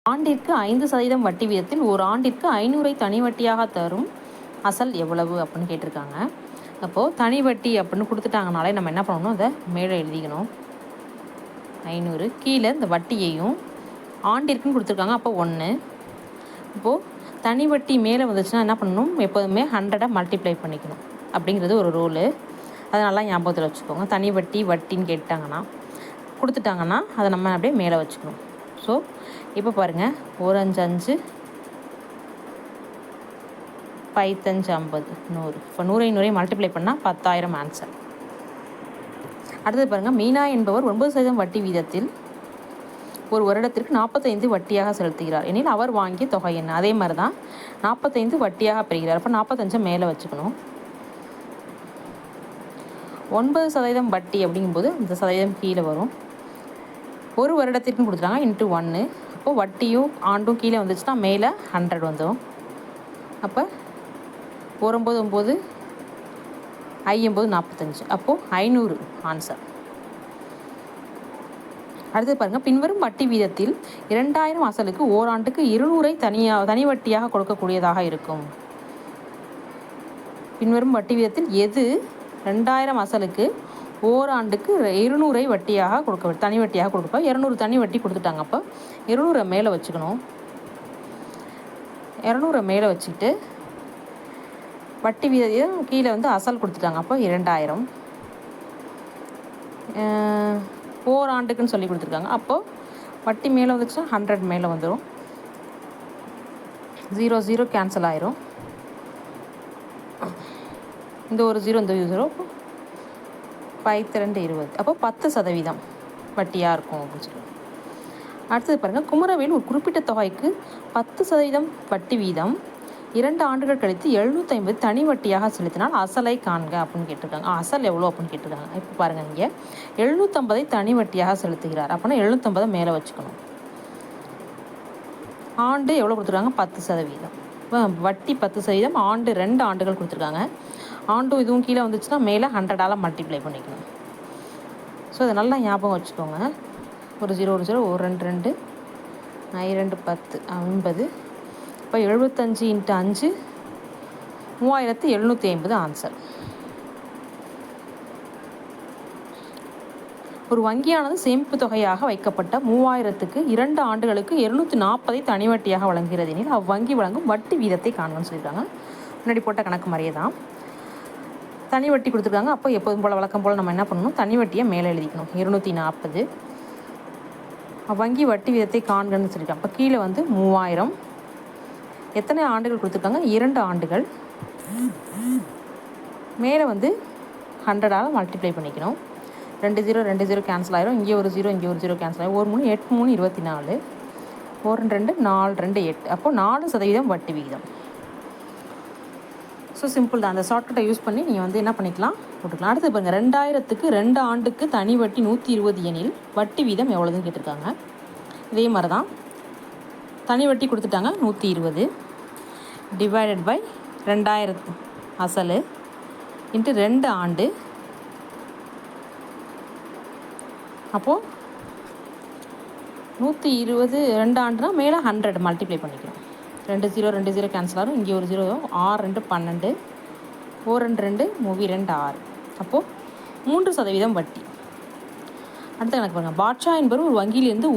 ஆண்டிற்கு 5% வட்டி வீதத்தில் ஒரு ஆண்டிற்கு 500 தனி வட்டியாக தரும் அசல் எவ்வளவு அப்படின்னு கேட்டிருக்காங்க. அப்போது தனி வட்டி அப்படின்னு கொடுத்துட்டாங்கனாலே நம்ம என்ன பண்ணணும், அதை மேலே எழுதிக்கணும். 500 கீழே இந்த வட்டியையும் ஆண்டிற்குன்னு கொடுத்துருக்காங்க. அப்போ 1. இப்போது தனி வட்டி மேலே வந்துச்சுன்னா என்ன பண்ணணும், எப்போதுமே 100 மல்டிப்ளை பண்ணிக்கணும் அப்படிங்கிறது ஒரு ரூலு. அதை நல்லா ஞாபகத்தில் வச்சுக்கோங்க. தனி வட்டி வட்டின்னு கேட்டாங்கன்னா கொடுத்துட்டாங்கன்னா அதை நம்ம அப்படியே மேலே வச்சுக்கணும். ஸோ இப்போ பாருங்கள், 1 5 5 5 5 50 100. இப்போ 100 மல்டிப்ளை பண்ணால் 10,000 ஆன்சர். அடுத்தது பாருங்கள், மீனா என்பவர் 9% வட்டி வீதத்தில் ஒரு வருடத்திற்கு 45 வட்டியாக செலுத்துகிறார் எனில் அவர் வாங்கிய தொகை என்ன? அதே மாதிரி தான் 45 வட்டியாக பெறுகிறார். அப்போ 45 மேலே வச்சுக்கணும். 9% வட்டி அப்படிங்கும்போது இந்த சதவீதம் கீழே வரும். ஒரு வருடத்திற்கும் கொடுத்துட்டாங்க இன்ட்டு 1. அப்போது வட்டியும் ஆண்டும் கீழே வந்துச்சுன்னா மேலே 100 வந்துடும். அப்போ 1 9 9 50 45. அப்போது 500 ஆன்சர். அடுத்து பாருங்கள், பின்வரும் வட்டி வீதத்தில் 2000 அசலுக்கு ஓராண்டுக்கு 200 தனி வட்டியாக கொடுக்கக்கூடியதாக இருக்கும். பின்வரும் வட்டி வீதத்தில் எது 2000 அசலுக்கு ஓராண்டுக்கு 200 வட்டியாக தனி வட்டியாக கொடுப்போம். 200 தனி வட்டி கொடுத்துட்டாங்க. அப்போ 200 மேலே வச்சுக்கணும். 200 மேலே வச்சுக்கிட்டு வட்டி வீதம் கீழே வந்து அசல் கொடுத்துட்டாங்க. அப்போ 2000 ஓராண்டுக்குன்னு சொல்லி கொடுத்துருக்காங்க. அப்போது வட்டி மேலே வந்துச்சுன்னா 100 மேலே வந்துடும். 0 0 கேன்சல் ஆயிரும். இந்த ஒரு 0 இந்த 0 5 2 20. அப்போ 10% வட்டியாக இருக்கும் அப்படின்னு சொல்லி. அடுத்தது பாருங்கள், குமரவேல் ஒரு குறிப்பிட்ட தொகைக்கு 10% வட்டி வீதம் 2 ஆண்டுகள் கழித்து 750 தனி வட்டியாக செலுத்தினால் அசலை காண்க அப்படின்னு கேட்டிருக்காங்க. அசல் எவ்வளோ அப்படின்னு கேட்டிருக்காங்க. இப்போ பாருங்கள், இங்கே 750 தனி வட்டியாக செலுத்துகிறார். அப்படின்னா 750 மேலே வச்சுக்கணும். ஆண்டு எவ்வளோ கொடுத்துருக்காங்க? 10%. வட்டி 10%, ஆண்டு 2 ஆண்டுகள் கொடுத்துருக்காங்க. ஆண்டும் இதுவும் கீழே வந்துச்சுன்னா மேலே 100 மல்டிப்ளை பண்ணிக்கணும். ஸோ இதை நல்லா ஞாபகம் வச்சுக்கோங்க. ஒரு 0 1 0 1 2 2 2 10 50. இப்போ 75 × 5 3750 ஆன்சர். ஒரு வங்கியானது சேமிப்பு தொகையாக வைக்கப்பட்ட 3000க்கு 2 ஆண்டுகளுக்கு 240 தனி வட்டியாக வழங்குகிறது எனில் அவ்வங்கி வழங்கும் வட்டி வீதத்தை காண்பன்னு சொல்லியிருக்காங்க. முன்னாடி போட்ட கணக்கு மாதிரியே தான். தனி வட்டி கொடுத்துருக்காங்க. அப்போ எப்போதும் போல் வழக்கம் போல் நம்ம என்ன பண்ணணும், தனி வட்டியை மேலே எழுதிக்கணும். 240 வங்கி வட்டி வீதத்தை காண்கன்னு சொல்லியிருக்காங்க. அப்போ கீழே வந்து 3000. எத்தனை ஆண்டுகள் கொடுத்துருக்காங்க? 2 ஆண்டுகள். மேலே வந்து 100 மல்டிப்ளை பண்ணிக்கணும். 2 0 2 0 கேன்சல் ஆயிரும். இங்கே ஒரு 0 இங்கே ஒரு 0 கேன்சல் ஆயிரும். 1 3 8 3 24 1 2 4 2 8. அப்போது 4% வட்டி விகிதம். ஸோ சிம்பிள் தான். அந்த ஷார்ட்கட்டை யூஸ் பண்ணி நீங்கள் வந்து என்ன பண்ணிக்கலாம், போட்டுக்கலாம். அடுத்து பாருங்கள், 2000க்கு 2 ஆண்டுக்கு தனி வட்டி 120 எனில் வட்டி வீதம் எவ்வளோதுன்னு கேட்டிருக்காங்க. இதே மாதிரி தான் தனி வட்டி கொடுத்துட்டாங்க 120 டிவைடட் பை 2000 அசல் இன்ட்டு 2 ஆண்டு. அப்போது 120 2 ஆண்டுனா மேலே 100 மல்டிப்ளை பண்ணிக்கணும். 2 0 2 0 கேன்சல் ஆகும். இங்கே ஒரு 0 6 2 12 4 2 2 2 6. அப்போது 3% வட்டி. அடுத்த கணக்கு பாருங்கள், பாட்ஷா என்பவர் ஒரு வங்கியிலிருந்து